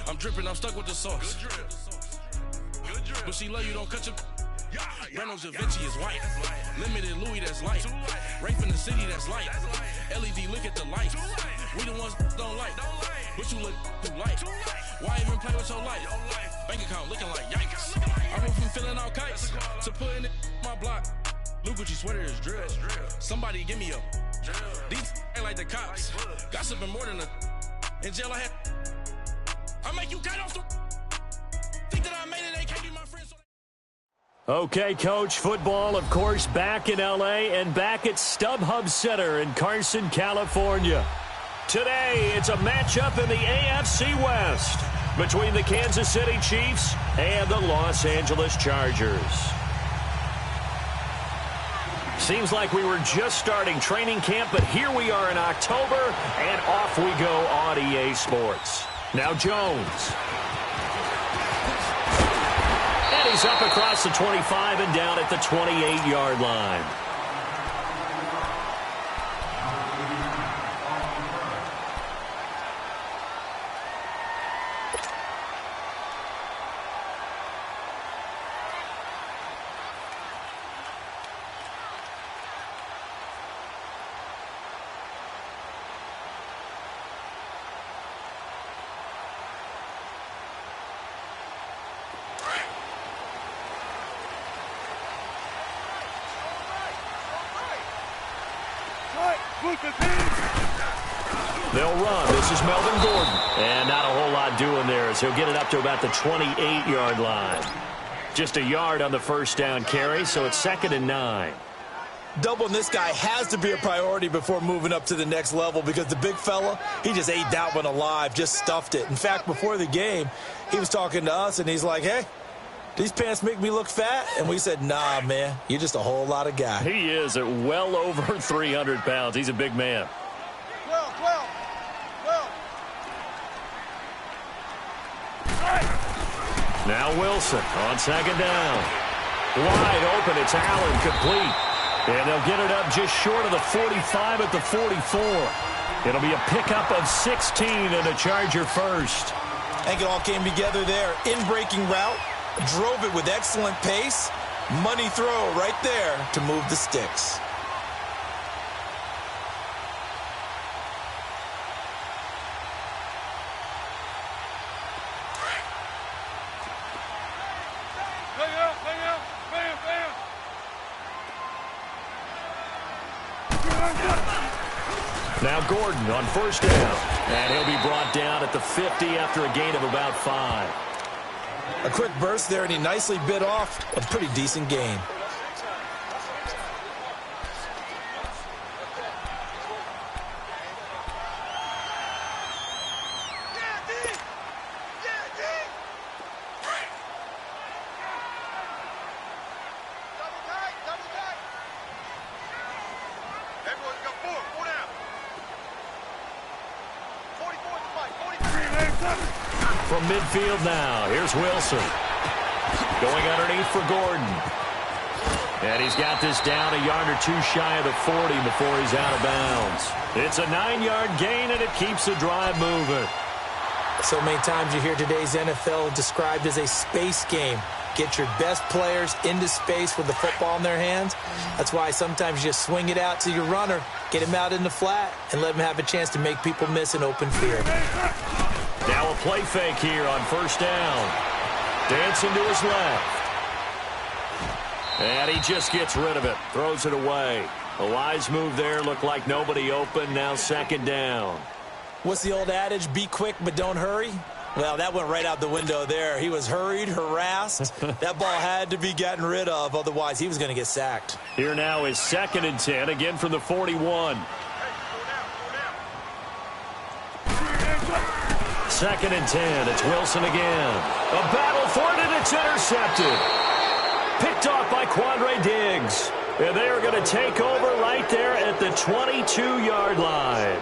I'm dripping, I'm stuck with the sauce. Good drip. Good drip. But she love you, don't cut your... Reynolds Da Vinci is white. Limited Louis, that's light. Rape in the city, that's light. LED, look at the light. We the ones don't like. But you look too light. Why even play with your life? Bank account looking like yikes. I went from filling out kites to putting it in my block. Blue Gucci sweater is drill. Somebody give me a these ain't like the cops. Gossiping more than a in jail I had. I make you cut off the think that I made it, they can't be my friends. Okay, Coach, football, of course, back in L.A. and back at StubHub Center in Carson, California. Today, it's a matchup in the AFC West between the Kansas City Chiefs and the Los Angeles Chargers. Seems like we were just starting training camp, but here we are in October, and off we go on EA Sports. Now Jones. And he's up across the 25 and down at the 28-yard line. They'll run. This is Melvin Gordon. And not a whole lot doing there as he'll get it up to about the 28-yard line. Just a yard on the first down carry, so it's 2nd and 9. Doubling this guy has to be a priority before moving up to the next level because the big fella, he just ate that one alive, just stuffed it. In fact, before the game, he was talking to us, and he's like, hey, these pants make me look fat? And we said, nah, man, you're just a whole lot of guy. He is at well over 300 pounds. He's a big man. 12. Now Wilson on 2nd down. Wide open. It's Allen complete. And they'll get it up just short of the 45 at the 44. It'll be a pickup of 16 and a Charger first. I think it all came together there. In-breaking route. Drove it with excellent pace. Money throw right there to move the sticks. Now Gordon on 1st down. And he'll be brought down at the 50 after a gain of about 5. A quick burst there, and he nicely bit off a pretty decent gain. From midfield now, here's Wilson. Going underneath for Gordon. And he's got this down a yard or two shy of the 40 before he's out of bounds. It's a 9-yard gain, and it keeps the drive moving. So many times you hear today's NFL described as a space game. Get your best players into space with the football in their hands. That's why sometimes you just swing it out to your runner, get him out in the flat, and let him have a chance to make people miss an open field. Now a play fake here on 1st down. Dancing to his left. And he just gets rid of it. Throws it away. A wise move there. Looked like nobody open. Now 2nd down. What's the old adage? Be quick, but don't hurry. Well, that went right out the window there. He was hurried, harassed. That ball had to be gotten rid of. Otherwise, he was going to get sacked. Here now is 2nd and 10. Again from the 41. 2nd and 10. It's Wilson again. A battle for it, and it's intercepted. Picked off by Quandre Diggs. And they are going to take over right there at the 22-yard line.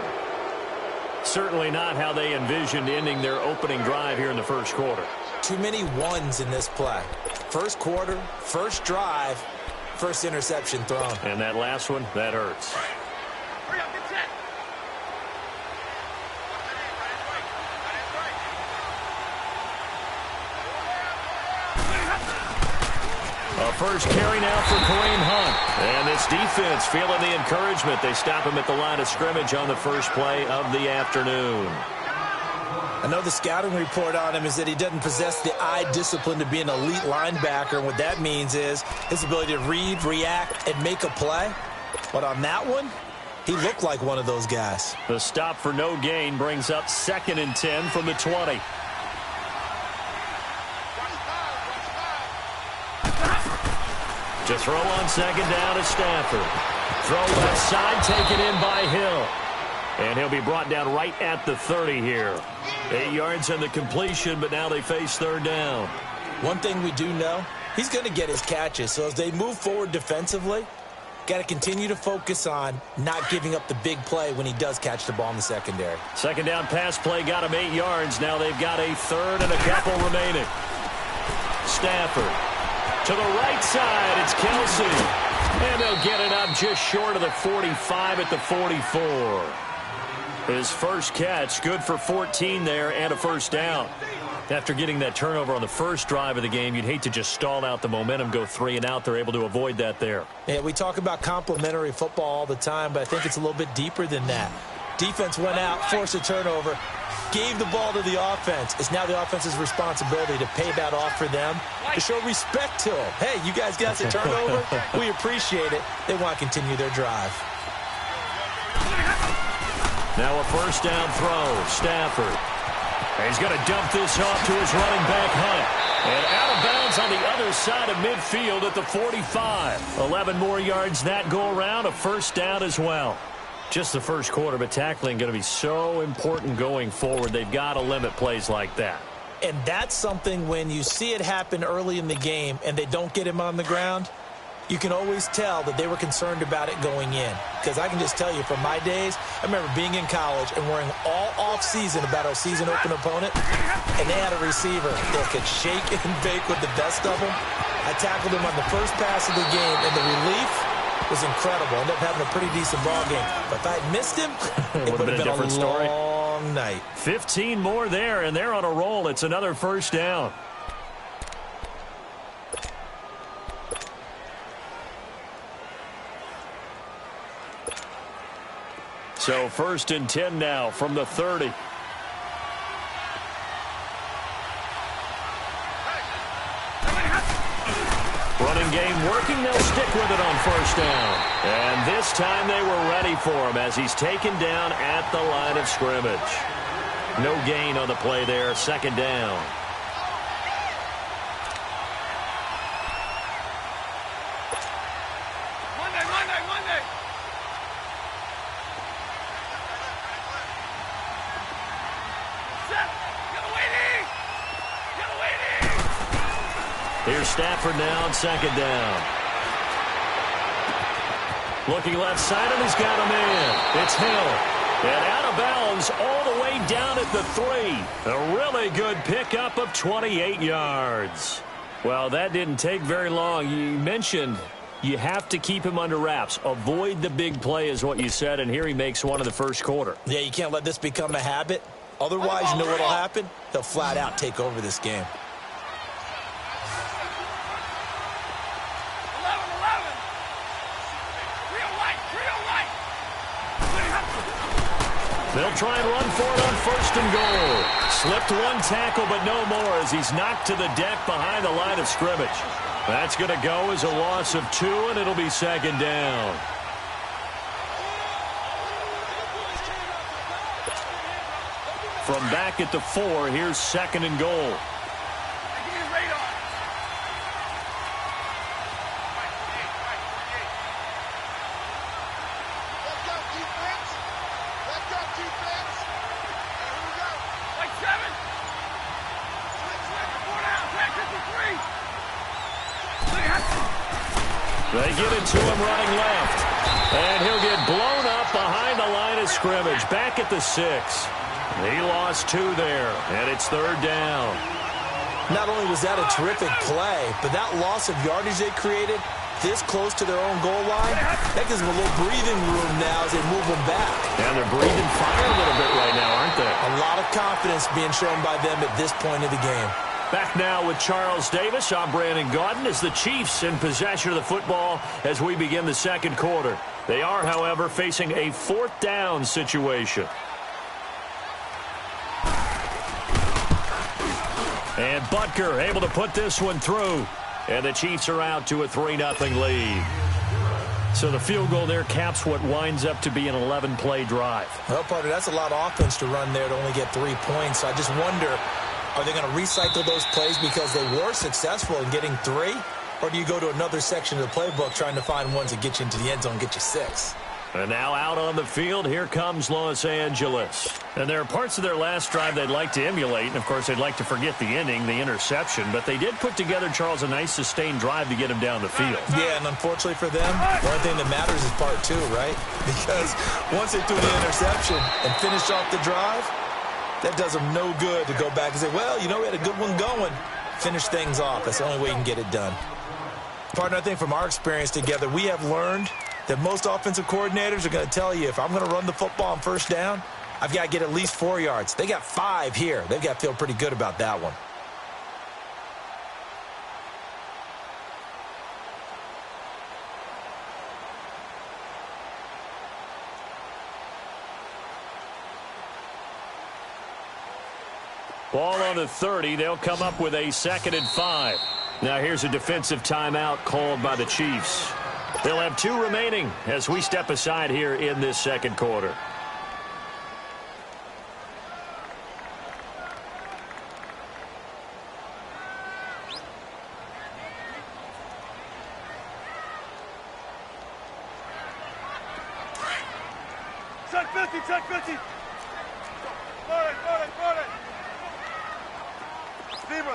Certainly not how they envisioned ending their opening drive here in the first quarter. Too many ones in this play. First quarter, first drive, first interception thrown. And that last one, that hurts. A first carry now for Kareem Hunt. And this defense feeling the encouragement. They stop him at the line of scrimmage on the first play of the afternoon. I know the scouting report on him is that he doesn't possess the eye discipline to be an elite linebacker. And what that means is his ability to read, react, and make a play. But on that one, he looked like one of those guys. The stop for no gain brings up 2nd and 10 from the 20. To throw on 2nd down is Stafford. Throw left side, taken in by Hill. And he'll be brought down right at the 30 here. 8 yards on the completion, but now they face 3rd down. One thing we do know, he's going to get his catches. So as they move forward defensively, got to continue to focus on not giving up the big play when he does catch the ball in the secondary. 2nd down pass play got him 8 yards. Now they've got a 3rd and a couple remaining. Stafford. To the right side, it's Kelsey. And they'll get it up just short of the 45 at the 44. His first catch, good for 14 there and a 1st down. After getting that turnover on the first drive of the game, you'd hate to just stall out the momentum, go 3 and out. They're able to avoid that there. Yeah, we talk about complementary football all the time, but I think it's a little bit deeper than that. Defense went out, forced a turnover, gave the ball to the offense. It's now the offense's responsibility to pay that off for them, to show respect to them. Hey, you guys got the turnover. We appreciate it. They want to continue their drive. Now a 1st down throw. Stafford. And he's going to dump this off to his running back, Hunt. And out of bounds on the other side of midfield at the 45. 11 more yards that go around. A 1st down as well. Just the first quarter, but tackling going to be so important going forward. They've got to limit plays like that. And that's something when you see it happen early in the game and they don't get him on the ground, you can always tell that they were concerned about it going in. Because I can just tell you from my days, I remember being in college and worrying all off-season about our season-open opponent, and they had a receiver that could shake and bake with the best of them. I tackled him on the first pass of the game, and the relief was incredible. Ended up having a pretty decent ball game. But if I had missed him, it would have been a different story. Long night. 15 more there, and they're on a roll. It's another 1st down. So 1st and 10 now from the 30. Running game working. They'll stick with it on 1st down. And this time they were ready for him as he's taken down at the line of scrimmage. No gain on the play there. 2nd down. Monday. Here's Stafford now on 2nd down. Looking left side, and he's got him in. It's Hill. And out of bounds all the way down at the 3. A really good pickup of 28 yards. Well, that didn't take very long. You mentioned you have to keep him under wraps. Avoid the big play is what you said, and here he makes one in the first quarter. Yeah, you can't let this become a habit. Otherwise, you know what will happen? He'll flat out take over this game. They'll try and run for it on 1st and goal. Slipped one tackle, but no more as he's knocked to the deck behind the line of scrimmage. That's going to go as a loss of 2, and it'll be 2nd down. From back at the 4, here's 2nd and goal. They get it to him running left. And he'll get blown up behind the line of scrimmage. Back at the 6. He lost 2 there, and it's 3rd down. Not only was that a terrific play, but that loss of yardage they created this close to their own goal line, that gives them a little breathing room now as they move them back. And they're breathing fire a little bit right now, aren't they? A lot of confidence being shown by them at this point of the game. Back now with Charles Davis. I'm Brandon Gaudin as the Chiefs in possession of the football as we begin the second quarter. They are, however, facing a fourth down situation. And Butker able to put this one through. And the Chiefs are out to a 3-0 lead. So the field goal there caps what winds up to be an 11-play drive. Well, partner, that's a lot of offense to run there to only get 3 points. So I just wonder, are they going to recycle those plays because they were successful in getting 3? Or do you go to another section of the playbook trying to find ones that get you into the end zone and get you 6? And now out on the field, here comes Los Angeles. And there are parts of their last drive they'd like to emulate. And, of course, they'd like to forget the ending, the interception. But they did put together, Charles, a nice sustained drive to get him down the field. Yeah, and unfortunately for them, the only thing that matters is part 2, right? Because once they threw the interception and finished off the drive, that does them no good to go back and say, well, you know, we had a good one going. Finish things off. That's the only way you can get it done. Partner, I think from our experience together, we have learned that most offensive coordinators are going to tell you, if I'm going to run the football on first down, I've got to get at least 4 yards. They got 5 here. They've got to feel pretty good about that one. Ball on the 30. They'll come up with a 2nd and 5. Now here's a defensive timeout called by the Chiefs. They'll have 2 remaining as we step aside here in this second quarter. Check 50, check 50.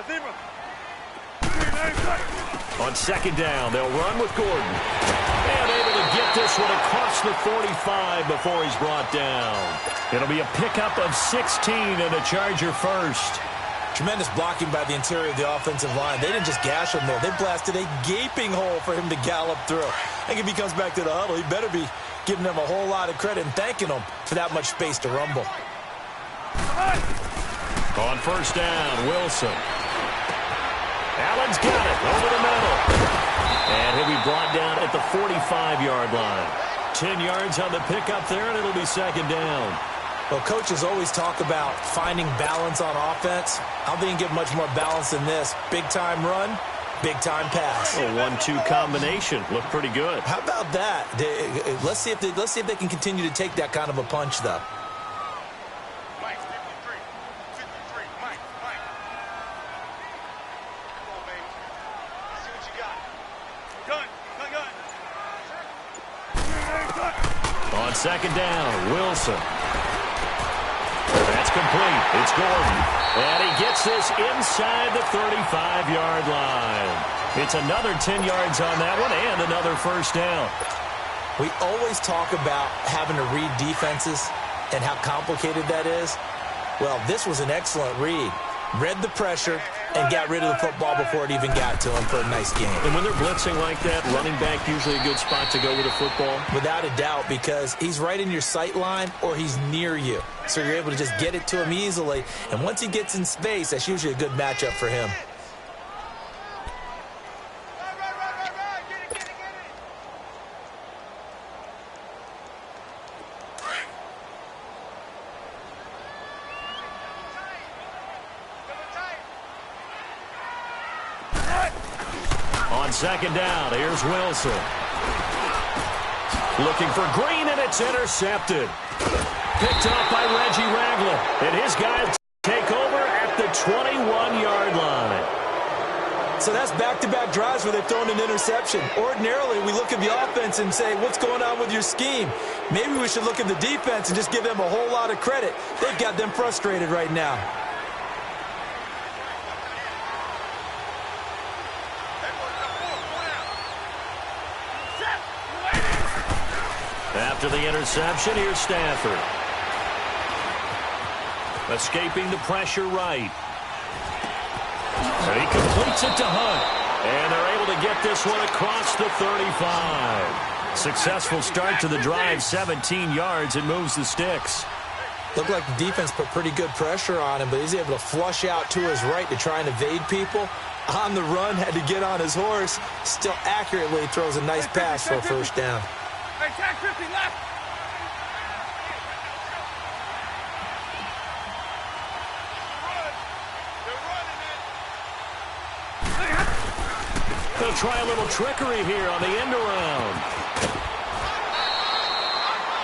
Zebra. On 2nd down, they'll run with Gordon. And able to get this one across the 45 before he's brought down. It'll be a pickup of 16 and a Charger first. Tremendous blocking by the interior of the offensive line. They didn't just gash him, though. They blasted a gaping hole for him to gallop through. I think if he comes back to the huddle, he better be giving them a whole lot of credit and thanking them for that much space to rumble. On 1st down, Wilson. Allen's got it over the middle. And he'll be brought down at the 45-yard line. 10 yards on the pickup there, and it'll be 2nd down. Well, coaches always talk about finding balance on offense. I don't think you can get much more balance than this. Big-time run, big-time pass. A 1-2 combination. Looked pretty good. How about that? Let's see if they can continue to take that kind of a punch, though. Mike, 53, Mike. Come on, baby. Let's see what you got. Gun. On 2nd down, Wilson. That's complete. It's Gordon. And he gets this inside the 35-yard line. It's another 10 yards on that one and another 1st down. We always talk about having to read defenses and how complicated that is. Well, this was an excellent read. Read the pressure and got rid of the football before it even got to him for a nice game. And when they're blitzing like that, running back usually a good spot to go with a football? Without a doubt, because he's right in your sight line or he's near you. So you're able to just get it to him easily. And once he gets in space, that's usually a good matchup for him. On 2nd down, here's Wilson. Looking for Green, and it's intercepted. Picked off by Reggie Ragland. And his guys take over at the 21-yard line. So that's back-to-back drives where they've thrown an interception. Ordinarily, we look at the offense and say, what's going on with your scheme? Maybe we should look at the defense and just give them a whole lot of credit. They've got them frustrated right now. After the interception, here's Stafford. Escaping the pressure right. And he completes it to Hunt. And they're able to get this one across the 35. Successful start to the drive, 17 yards, and moves the sticks. Looked like the defense put pretty good pressure on him, but he's able to flush out to his right to try and evade people. On the run, had to get on his horse. Still accurately throws a nice pass for a first down. Hey, tag 50 left. They'll try a little trickery here on the end around.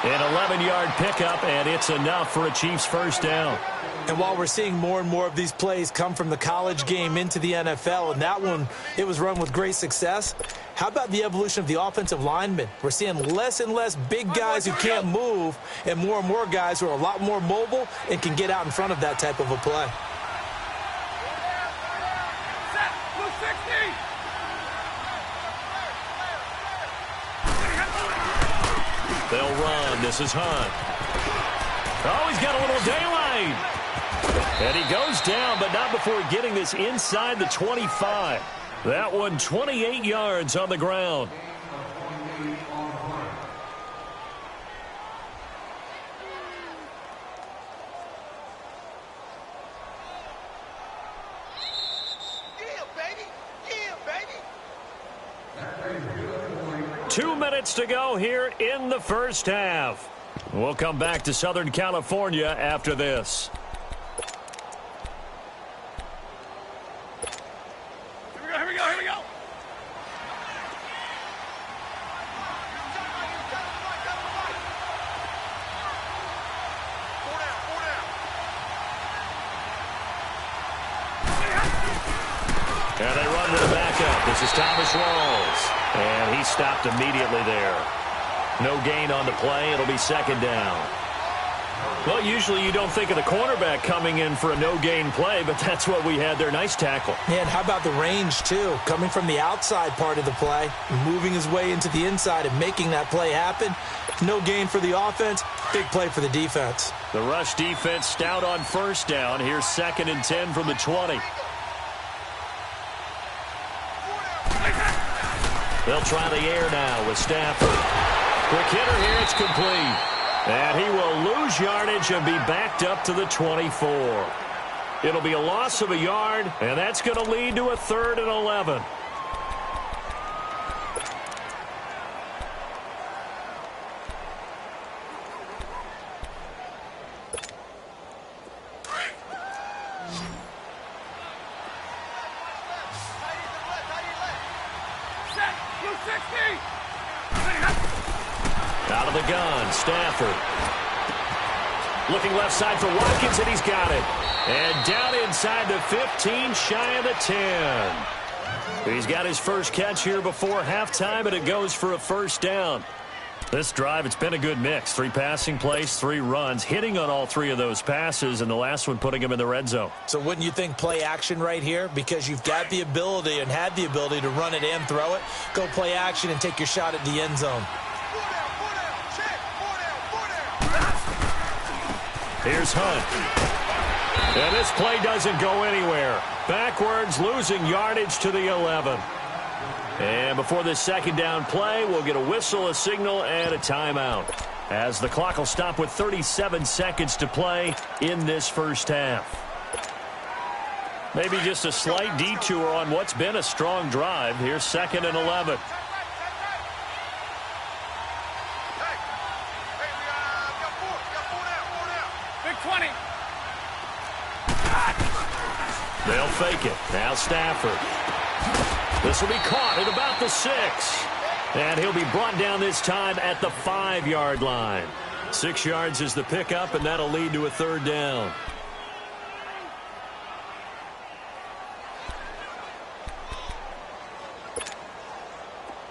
An 11-yard pickup, and it's enough for a Chiefs first down. And while we're seeing more and more of these plays come from the college game into the NFL, and that one, it was run with great success, how about the evolution of the offensive linemen? We're seeing less and less big guys who can't move and more guys who are a lot more mobile and can get out in front of that type of a play. Set. Blue 60. They'll run. This is Hunt. Oh, he's got a little daylight. And he goes down, but not before getting this inside the 25. That one 28 yards on the ground. Yeah, baby. Yeah, baby. 2 minutes to go here in the first half. We'll come back to Southern California after this. Here we go. And they run to the backup. This is Thomas Rawls. And he stopped immediately there. No gain on the play. It'll be second down. Well, usually you don't think of the cornerback coming in for a no-gain play, but that's what we had there. Nice tackle. Man, how about the range, too? Coming from the outside part of the play, moving his way into the inside and making that play happen. No gain for the offense, big play for the defense. The rush defense stout on first down. Here's 2nd and 10 from the 20. They'll try the air now with Stafford. Quick hitter here, it's complete. And he will lose yardage and be backed up to the 24. It'll be a loss of a yard, and that's going to lead to a 3rd and 11. Out of the gun, Stafford. Looking left side for Watkins, and he's got it. And down inside the 15, shy of the 10. He's got his first catch here before halftime, and it goes for a first down. This drive, it's been a good mix. 3 passing plays, 3 runs, hitting on all 3 of those passes, and the last one putting him in the red zone. So wouldn't you think play action right here? Because you've got the ability and had the ability to run it and throw it. Go play action and take your shot at the end zone. Here's Hunt. And this play doesn't go anywhere. Backwards, losing yardage to the 11. And before this second down play, we'll get a whistle, a signal, and a timeout, as the clock will stop with 37 seconds to play in this first half. Maybe just a slight detour on what's been a strong drive. Here's 2nd and 11. They'll fake it. Now Stafford. This will be caught at about the 6. And he'll be brought down this time at the 5-yard line. 6 yards is the pickup, and that'll lead to a 3rd down.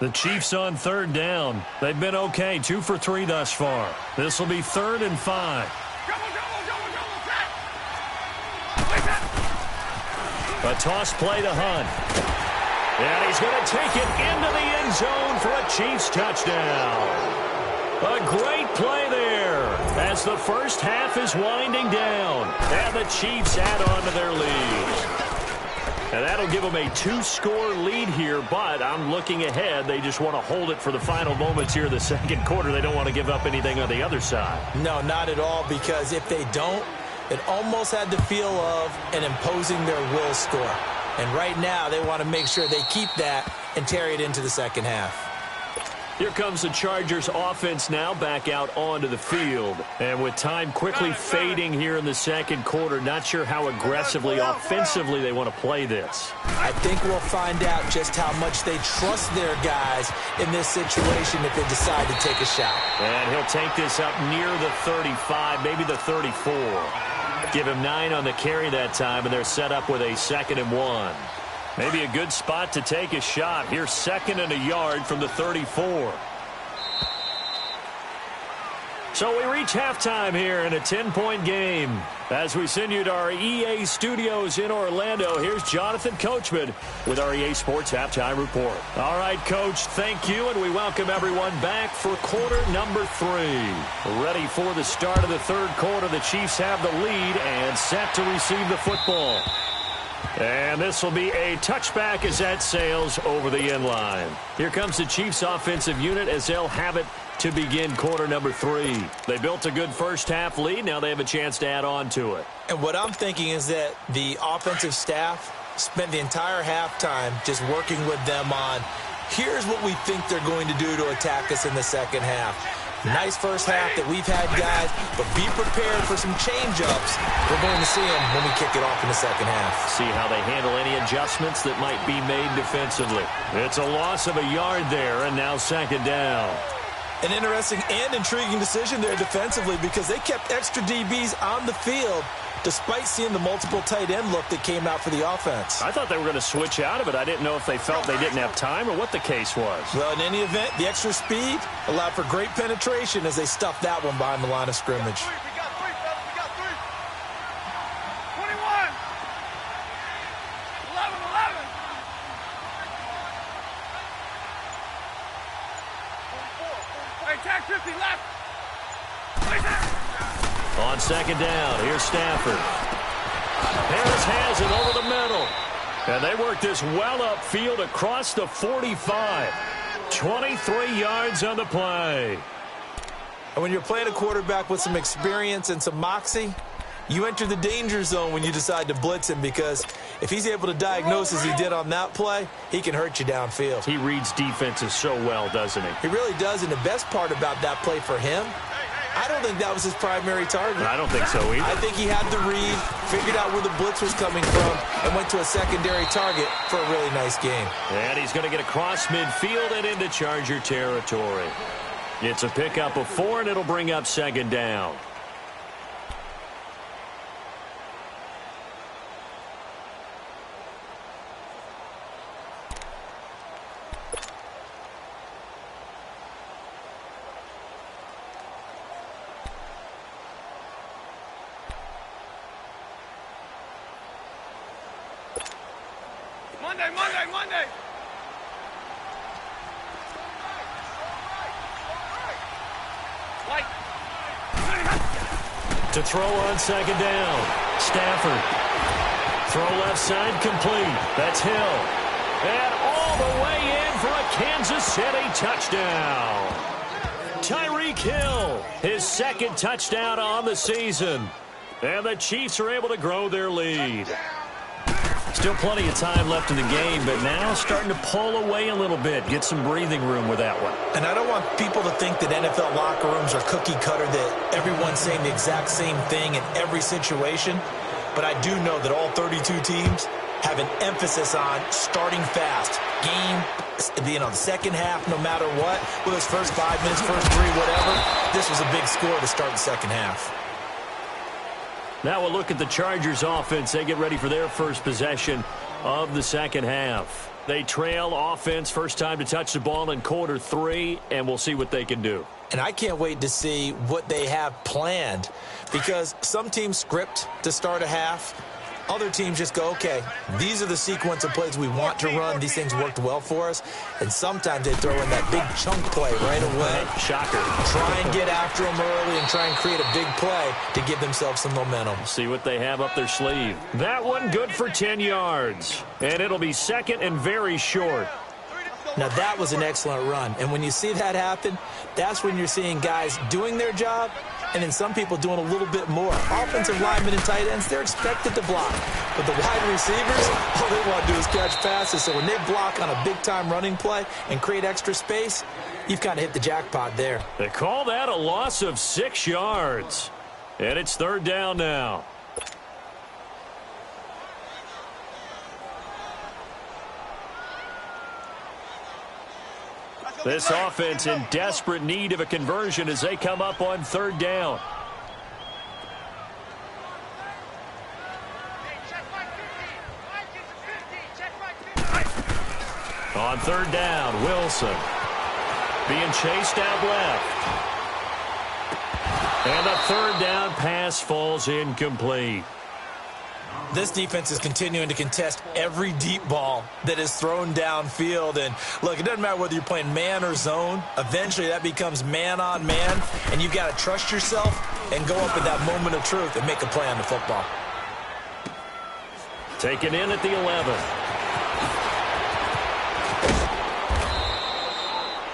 The Chiefs on 3rd down. They've been okay, 2 for 3 thus far. This will be 3rd and 5. A toss play to Hunt. And he's going to take it into the end zone for a Chiefs touchdown. A great play there as the first half is winding down. And the Chiefs add on to their lead. And that'll give them a 2-score lead here, but I'm looking ahead. They just want to hold it for the final moments here of the second quarter. They don't want to give up anything on the other side. No, not at all, because if they don't, it almost had the feel of an imposing their will score. And right now, they want to make sure they keep that and carry it into the second half. Here comes the Chargers offense now back out onto the field. And with time quickly fading here in the second quarter, not sure how aggressively, offensively they want to play this. I think we'll find out just how much they trust their guys in this situation if they decide to take a shot. And he'll take this up near the 35, maybe the 34. Give him 9 on the carry that time, and they're set up with a 2nd and 1. Maybe a good spot to take a shot. Here's 2nd and a yard from the 34. So we reach halftime here in a 10-point game. As we send you to our EA studios in Orlando, here's Jonathan Coachman with our EA Sports Halftime Report. All right, Coach, thank you, and we welcome everyone back for quarter number 3. Ready for the start of the third quarter. The Chiefs have the lead and set to receive the football. And this will be a touchback as that sails over the end line. Here comes the Chiefs offensive unit as they'll have it to begin quarter number 3. They built a good first half lead. Now they have a chance to add on to it. And what I'm thinking is that the offensive staff spent the entire halftime just working with them on, here's what we think they're going to do to attack us in the second half. Nice first half that we've had, guys, but be prepared for some change-ups. We're going to see them when we kick it off in the second half. See how they handle any adjustments that might be made defensively. It's a loss of a yard there, and now 2nd down. An interesting and intriguing decision there defensively because they kept extra DBs on the field despite seeing the multiple tight end look that came out for the offense. I thought they were going to switch out of it. I didn't know if they felt they didn't have time or what the case was. Well, in any event, the extra speed allowed for great penetration as they stuffed that one behind the line of scrimmage. We got 3, fellas. We got 3. 21. 11. 44. Hey, tag 50 left. On 2nd down, here's Stafford. Harris has it over the middle. And they work this well upfield across the 45. 23 yards on the play. And when you're playing a quarterback with some experience and some moxie, you enter the danger zone when you decide to blitz him because if he's able to diagnose as he did on that play, he can hurt you downfield. He reads defenses so well, doesn't he? He really does, and the best part about that play for him, I don't think that was his primary target. I don't think so either. I think he had the read, figured out where the blitz was coming from, and went to a secondary target for a really nice game. And he's going to get across midfield and into Charger territory. It's a pickup of 4, and it'll bring up 2nd down. Monday. To throw on 2nd down. Stafford. Throw left side complete. That's Hill. And all the way in for a Kansas City touchdown. Tyreek Hill, his 2nd touchdown on the season. And the Chiefs are able to grow their lead. Still plenty of time left in the game, but now starting to pull away a little bit. Get some breathing room with that one. And I don't want people to think that NFL locker rooms are cookie cutter, that everyone's saying the exact same thing in every situation. But I do know that all 32 teams have an emphasis on starting fast. Game, the second half, no matter what, with those first 5 minutes, first 3, whatever, this was a big score to start the second half. Now we'll look at the Chargers offense. They get ready for their first possession of the second half. They trail offense, first time to touch the ball in quarter 3, and we'll see what they can do. And I can't wait to see what they have planned because some teams script to start a half. Other teams just go, okay, these are the sequence of plays we want to run. These things worked well for us. And sometimes they throw in that big chunk play right away. Shocker. Try and get after them early and try and create a big play to give themselves some momentum. See what they have up their sleeve. That one good for 10 yards. And it'll be second and very short. Now, that was an excellent run. And when you see that happen, that's when you're seeing guys doing their job and then some people doing a little bit more. Offensive linemen and tight ends, they're expected to block. But the wide receivers, all they want to do is catch passes. So when they block on a big-time running play and create extra space, you've kind of hit the jackpot there. They call that a loss of 6 yards. And it's third down now. This offense in desperate need of a conversion as they come up on third down. On third down, Wilson being chased out left. And the third down pass falls incomplete. This defense is continuing to contest every deep ball that is thrown downfield. And, look, it doesn't matter whether you're playing man or zone. Eventually, that becomes man on man, and you've got to trust yourself and go up at that moment of truth and make a play on the football. Taken in at the 11.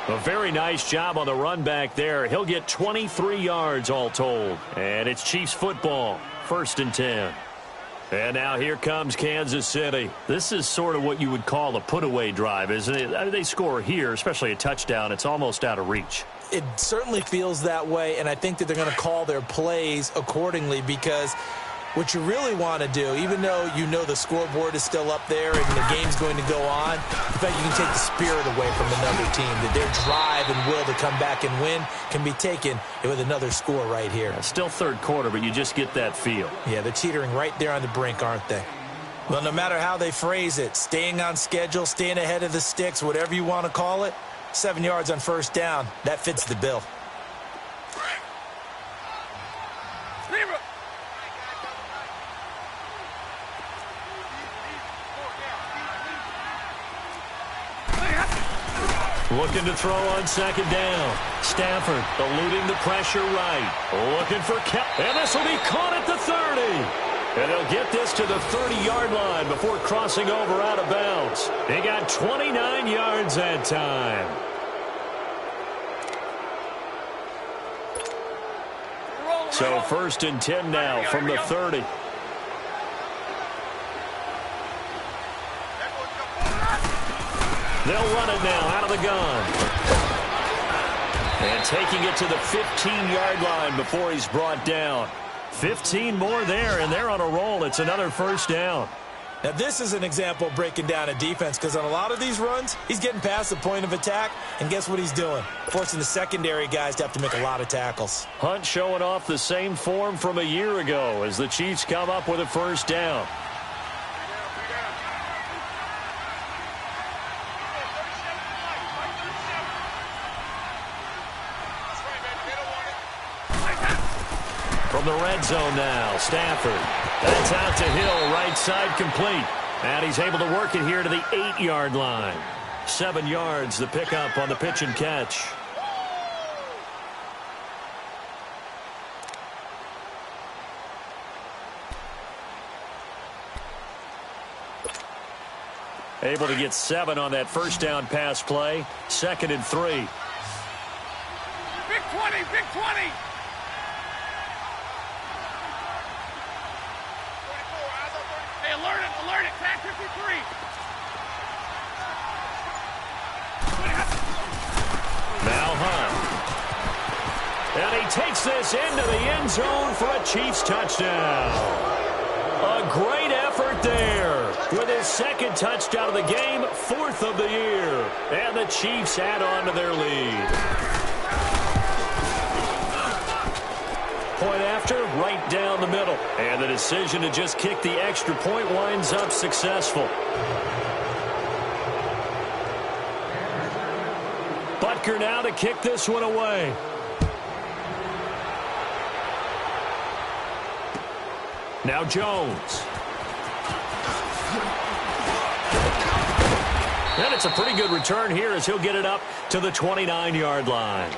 A very nice job on the run back there. He'll get 23 yards all told. And it's Chiefs football, 1st and 10. And now here comes Kansas City. This is sort of what you would call a put-away drive, isn't it? I mean, they score here, especially a touchdown. It's almost out of reach. It certainly feels that way, and I think that they're going to call their plays accordingly because what you really want to do, even though you know the scoreboard is still up there and the game's going to go on, in fact, you can take the spirit away from another team, that their drive and will to come back and win can be taken with another score right here. Still third quarter, but you just get that feel. Yeah, they're teetering right there on the brink, aren't they? Well, no matter how they phrase it, staying on schedule, staying ahead of the sticks, whatever you want to call it, 7 yards on first down, that fits the bill. Looking to throw on second down. Stafford eluding the pressure right. Looking for and this will be caught at the 30. And they'll get this to the 30-yard line before crossing over out of bounds. They got 29 yards that time. So 1st and 10 now from the 30. They'll run it now out of the gun. And taking it to the 15-yard line before he's brought down. 15 more there, and they're on a roll. It's another first down. Now, this is an example of breaking down a defense because on a lot of these runs, he's getting past the point of attack, and guess what he's doing? Forcing the secondary guys to have to make a lot of tackles. Hunt showing off the same form from a year ago as the Chiefs come up with a first down. From the red zone now, Stafford. That's out to Hill, right side complete. And he's able to work it here to the 8-yard line. 7 yards, the pickup on the pitch and catch. Able to get 7 on that first down pass play. 2nd and 3. Big 20, big 20. Hey, alert it, tag 53. Now Hunt. And he takes this into the end zone for a Chiefs touchdown. A great effort there with his 2nd touchdown of the game, 4th of the year. And the Chiefs add on to their lead. Point after, right down the middle. And the decision to just kick the extra point winds up successful. Butker now to kick this one away. Now Jones. And it's a pretty good return here as he'll get it up to the 29-yard line.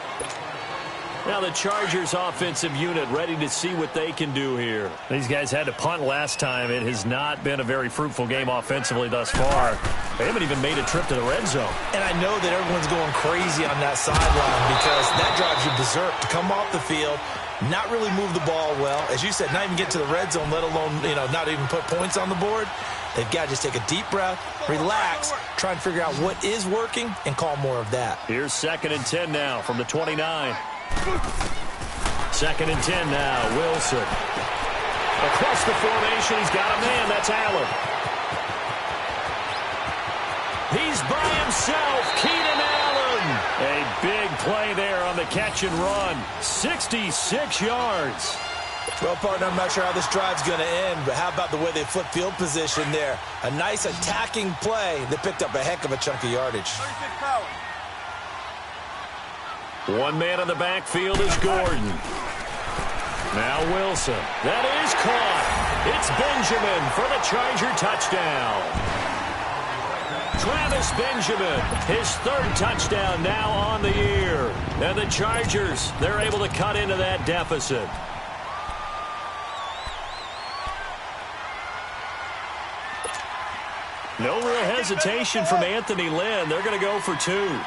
Now the Chargers offensive unit ready to see what they can do here. These guys had to punt last time. It has not been a very fruitful game offensively thus far. They haven't even made a trip to the red zone. And I know that everyone's going crazy on that sideline because that drives you berserk to come off the field, not really move the ball well. As you said, not even get to the red zone, let alone, not even put points on the board. They've got to just take a deep breath, relax, try and figure out what is working, and call more of that. Here's 2nd and 10 now from the 29. 2nd and 10 now, Wilson. Across the formation, he's got a man. That's Allen. He's by himself, Keenan Allen. A big play there on the catch and run. 66 yards. Well, partner, I'm not sure how this drive's going to end, but how about the way they flip field position there? A nice attacking play that picked up a heck of a chunk of yardage. One man in the backfield is Gordon. Now Wilson. That is caught. It's Benjamin for the Charger touchdown. Travis Benjamin, his 3rd touchdown now on the year. And the Chargers, they're able to cut into that deficit. No real hesitation from Anthony Lynn. They're going to go for 2.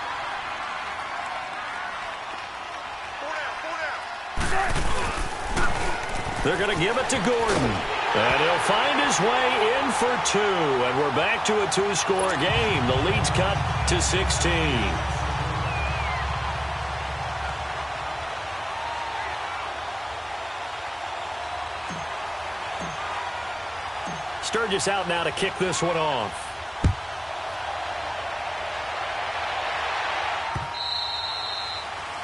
They're going to give it to Gordon. And he'll find his way in for 2. And we're back to a 2-score game. The lead's cut to 16. Sturgis out now to kick this one off.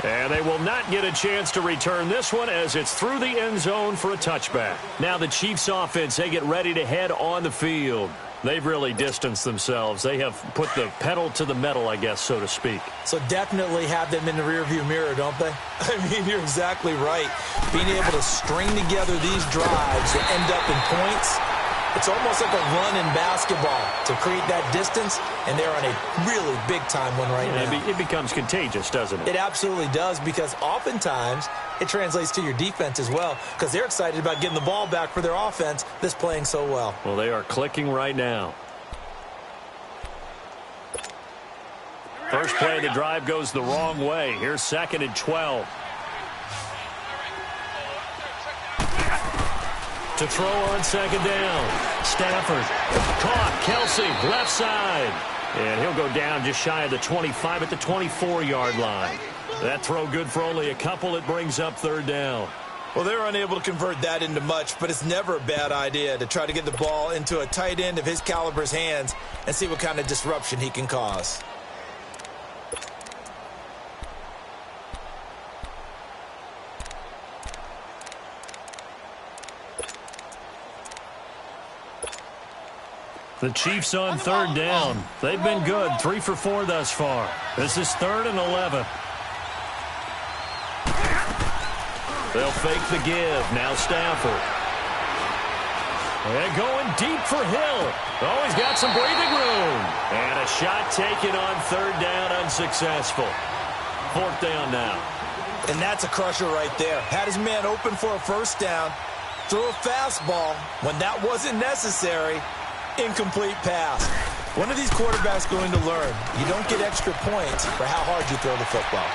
And they will not get a chance to return this one as it's through the end zone for a touchback. Now the Chiefs offense, they get ready to head on the field. They've really distanced themselves. They have put the pedal to the metal, I guess, so to speak. So definitely have them in the rearview mirror, don't they? I mean, you're exactly right. Being able to string together these drives that end up in points, it's almost like a run in basketball to create that distance, and they're on a really big-time one right now. It becomes contagious, doesn't it? It absolutely does, because oftentimes it translates to your defense as well, because they're excited about getting the ball back for their offense that's playing so well. Well, they are clicking right now. First play of the drive goes the wrong way. Here's 2nd and 12. To throw on 2nd down. Stafford. Caught. Kelsey. Left side. And he'll go down just shy of the 25 at the 24-yard line. That throw good for only a couple. It brings up 3rd down. Well, they're unable to convert that into much, but it's never a bad idea to try to get the ball into a tight end of his caliber's hands and see what kind of disruption he can cause. The Chiefs on 3rd down. They've been good. 3 for 4 thus far. This is 3rd and 11. They'll fake the give. Now Stafford. And going deep for Hill. Oh, he's got some breathing room. And a shot taken on 3rd down, unsuccessful. 4th down now. And that's a crusher right there. Had his man open for a 1st down. Threw a fastball when that wasn't necessary. Incomplete pass. When are these quarterbacks going to learn? You don't get extra points for how hard you throw the football.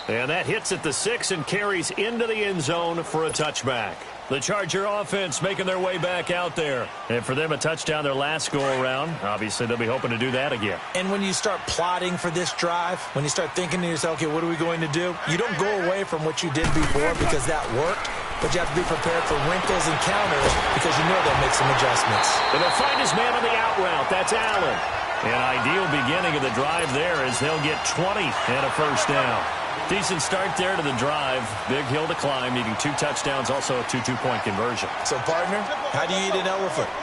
And that hits at the 6 and carries into the end zone for a touchback. The Charger offense making their way back out there. And for them, a touchdown their last go-around. Obviously, they'll be hoping to do that again. And when you start plotting for this drive, when you start thinking to yourself, okay, what are we going to do? You don't go away from what you did before because that worked. But you have to be prepared for wrinkles and counters because you know they'll make some adjustments. And they'll find his man on the out route. That's Allen. An ideal beginning of the drive there as they'll get 20 and a 1st down. Decent start there to the drive. Big hill to climb, needing 2 touchdowns, also a 2 two-point conversion. So, partner, how do you eat an elephant?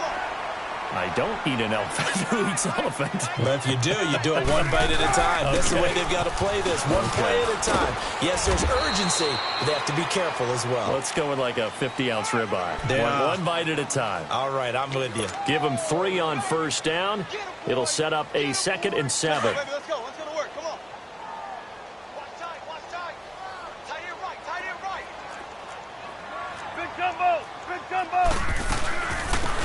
I don't eat an elephant. Who eats elephant? But if you do it one bite at a time. Okay. That's the way they've got to play this, one play at a time. Yes, there's urgency, but they have to be careful as well. Let's go with like a 50-ounce ribeye. One bite at a time. All right, I'm with you. Give them 3 on first down. It'll set up a 2nd and 7. Let's go to work. Come on. Watch tight. Tight end right. Big jumbo.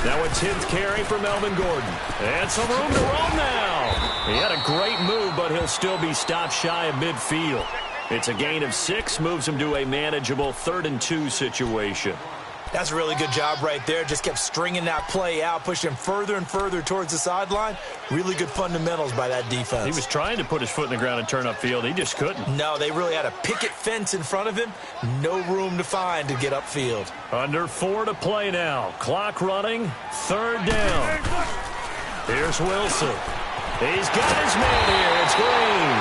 Now a 10th carry for Melvin Gordon. And some room to roam now. He had a great move, but he'll still be stopped shy of midfield. It's a gain of 6, moves him to a manageable 3rd and 2 situation. That's a really good job right there. Just kept stringing that play out, pushing him further and further towards the sideline. Really good fundamentals by that defense. He was trying to put his foot in the ground and turn upfield. He just couldn't. No, they really had a picket fence in front of him. No room to find to get upfield. Under 4 to play now. Clock running. 3rd down. Here's Wilson. He's got his man here. It's Green.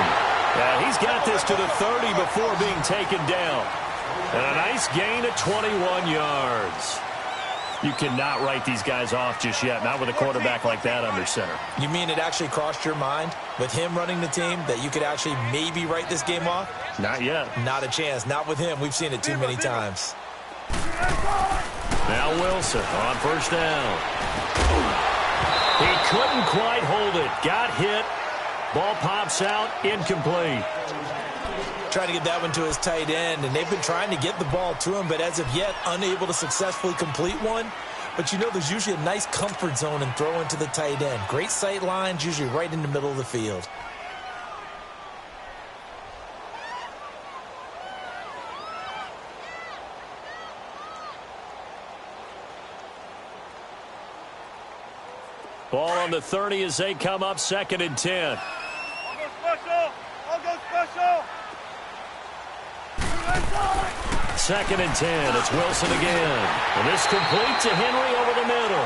Yeah, he's got this to the 30 before being taken down. And a nice gain of 21 yards. You cannot write these guys off just yet, not with a quarterback like that under center. You mean it actually crossed your mind with him running the team that you could actually maybe write this game off? Not yet. Not a chance. Not with him. We've seen it too many times. Now Wilson on first down. He couldn't quite hold it. Got hit. Ball pops out. Incomplete. Trying to get that one to his tight end, and they've been trying to get the ball to him, but as of yet, unable to successfully complete one. But you know, there's usually a nice comfort zone and throw into the tight end. Great sight lines, usually right in the middle of the field. Ball on the 30 as they come up 2nd and 10. I'll go special. 2nd and 10. It's Wilson again. And this complete to Henry over the middle.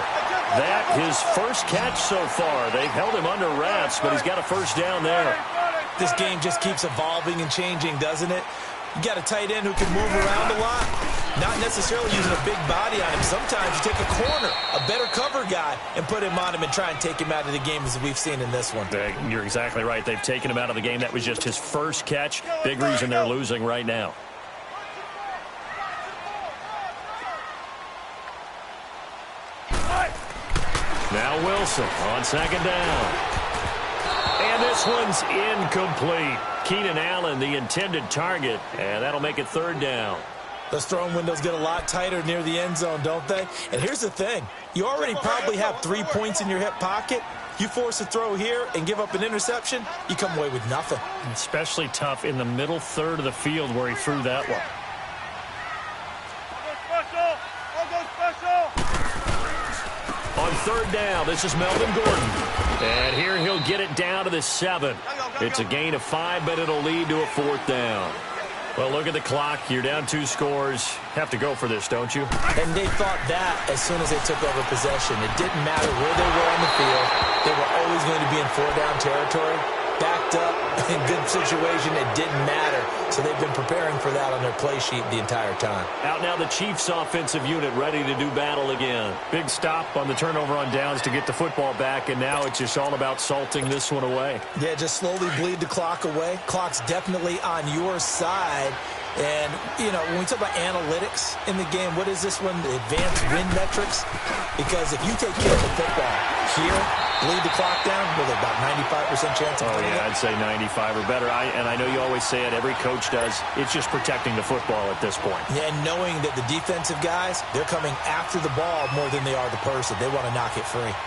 That his first catch so far. They've held him under wraps, but he's got a first down there. This game just keeps evolving and changing, doesn't it? You got a tight end who can move around a lot. Not necessarily using a big body on him. Sometimes you take a corner, a better cover guy, and put him on him and try and take him out of the game as we've seen in this one. You're exactly right. They've taken him out of the game. That was just his first catch. Big reason they're losing right now. Now Wilson on 2nd down. And this one's incomplete. Keenan Allen, the intended target, and that'll make it 3rd down. Those throwing windows get a lot tighter near the end zone, don't they? And here's the thing. You already probably have 3 points in your hip pocket. You force a throw here and give up an interception, you come away with nothing. Especially tough in the middle 3rd of the field where he threw that one. I'll go special. On 3rd down, this is Melvin Gordon. And here he'll get it down to the 7. It's a gain of 5, but it'll lead to a 4th down. Well, look at the clock. You're down 2 scores. Have to go for this, don't you? And they thought that as soon as they took over possession. It didn't matter where they were on the field. They were always going to be in 4-down territory. Backed up, in good situation, it didn't matter. So they've been preparing for that on their play sheet the entire time. Out now the Chiefs offensive unit ready to do battle again. Big stop on the turnover on downs to get the football back, and now it's just all about salting this one away. Yeah, just slowly bleed the clock away. Clock's definitely on your side. And, you know, when we talk about analytics in the game, what is this one? The advanced win metrics? Because if you take care of the football here, bleed the clock down, with about 95% chance of winning. I'd say 95 or better. And I know you always say it, every coach does. It's just protecting the football at this point. Yeah, and knowing that the defensive guys, they're coming after the ball more than they are the person. They want to knock it free. All right,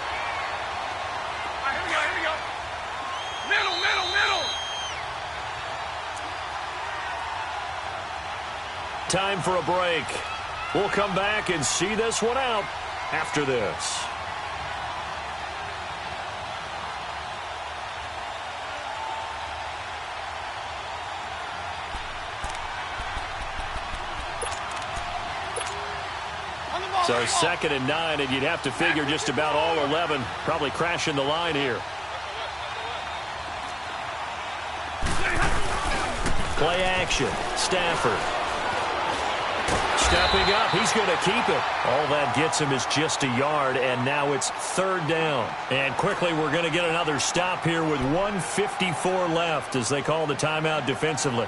here we go. Middle. Time for a break. We'll come back and see this one out after this. So 2nd and 9, and you'd have to figure just about all 11 probably crashing the line here. Play action. Stafford. stepping up. He's going to keep it. All that gets him is just a yard, and now it's third down. And quickly, we're going to get another stop here with 1:54 left as they call the timeout defensively.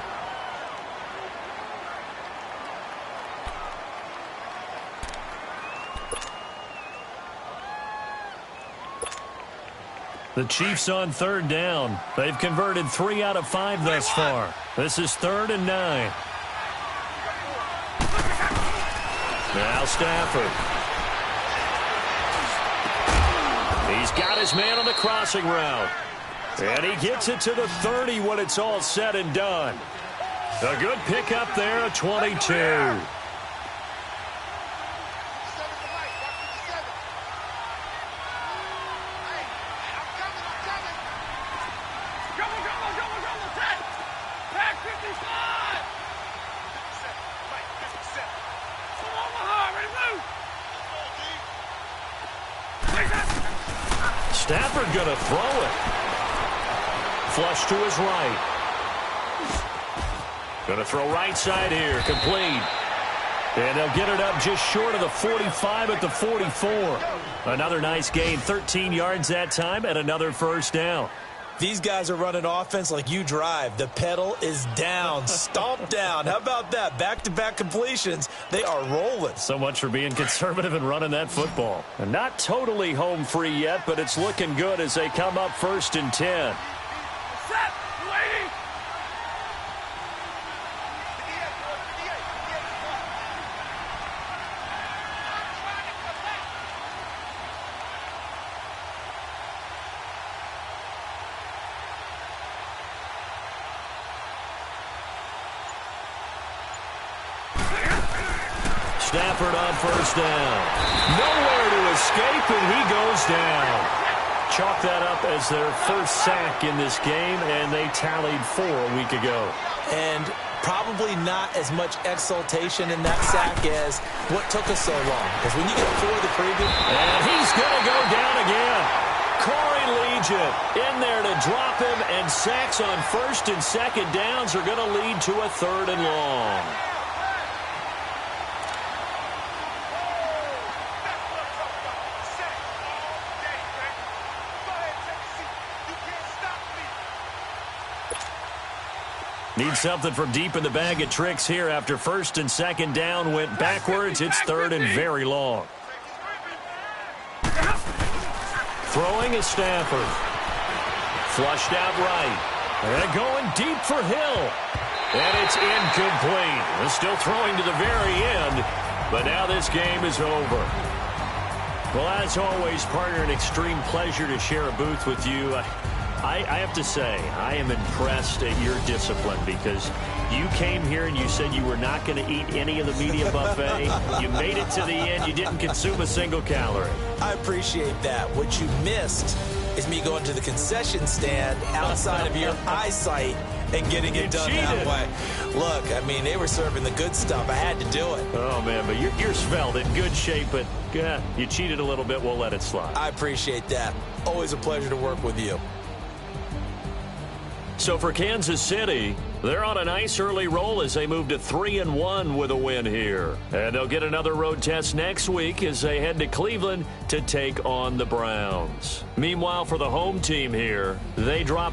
The Chiefs on third down. They've converted 3 out of 5 thus far. This is 3rd and 9. Now Stafford. He's got his man on the crossing route. And he gets it to the 30 when it's all said and done. A good pickup there at 22. Stafford going to throw it. Flush to his right. Going to throw right side here. Complete. And they'll get it up just short of the 45 at the 44. Another nice gain. 13 yards that time and another first down. These guys are running offense like you drive. The pedal is down, stomped down. How about that? Back-to-back completions. They are rolling. So much for being conservative and running that football. And not totally home free yet, but it's looking good as they come up 1st and 10. Set, lady. Stafford on first down. Nowhere to escape, and he goes down. Chalk that up as their first sack in this game, and they tallied 4 a week ago. And probably not as much exultation in that sack as what took us so long. Because when you get 4 of the preview. And he's going to go down again. Corey Legion in there to drop him, and sacks on 1st and 2nd downs are going to lead to a 3rd and long. Need something from deep in the bag of tricks here after 1st and 2nd down went backwards. It's 3rd and very long. Throwing is Stafford. Flushed out right. And going deep for Hill. And it's incomplete. They're still throwing to the very end. But now this game is over. Well, as always, partner, an extreme pleasure to share a booth with you. I have to say, I am impressed at your discipline because you came here and you said you were not going to eat any of the media buffet. You made it to the end. You didn't consume a single calorie. I appreciate that. What you missed is me going to the concession stand outside of your eyesight and getting it done that way. Look, I mean, they were serving the good stuff. I had to do it. Oh, man, but you're svelte, in good shape, but you cheated a little bit. We'll let it slide. I appreciate that. Always a pleasure to work with you. So for Kansas City, they're on a nice early roll as they move to 3-1 with a win here. And they'll get another road test next week as they head to Cleveland to take on the Browns. Meanwhile, for the home team here, they drop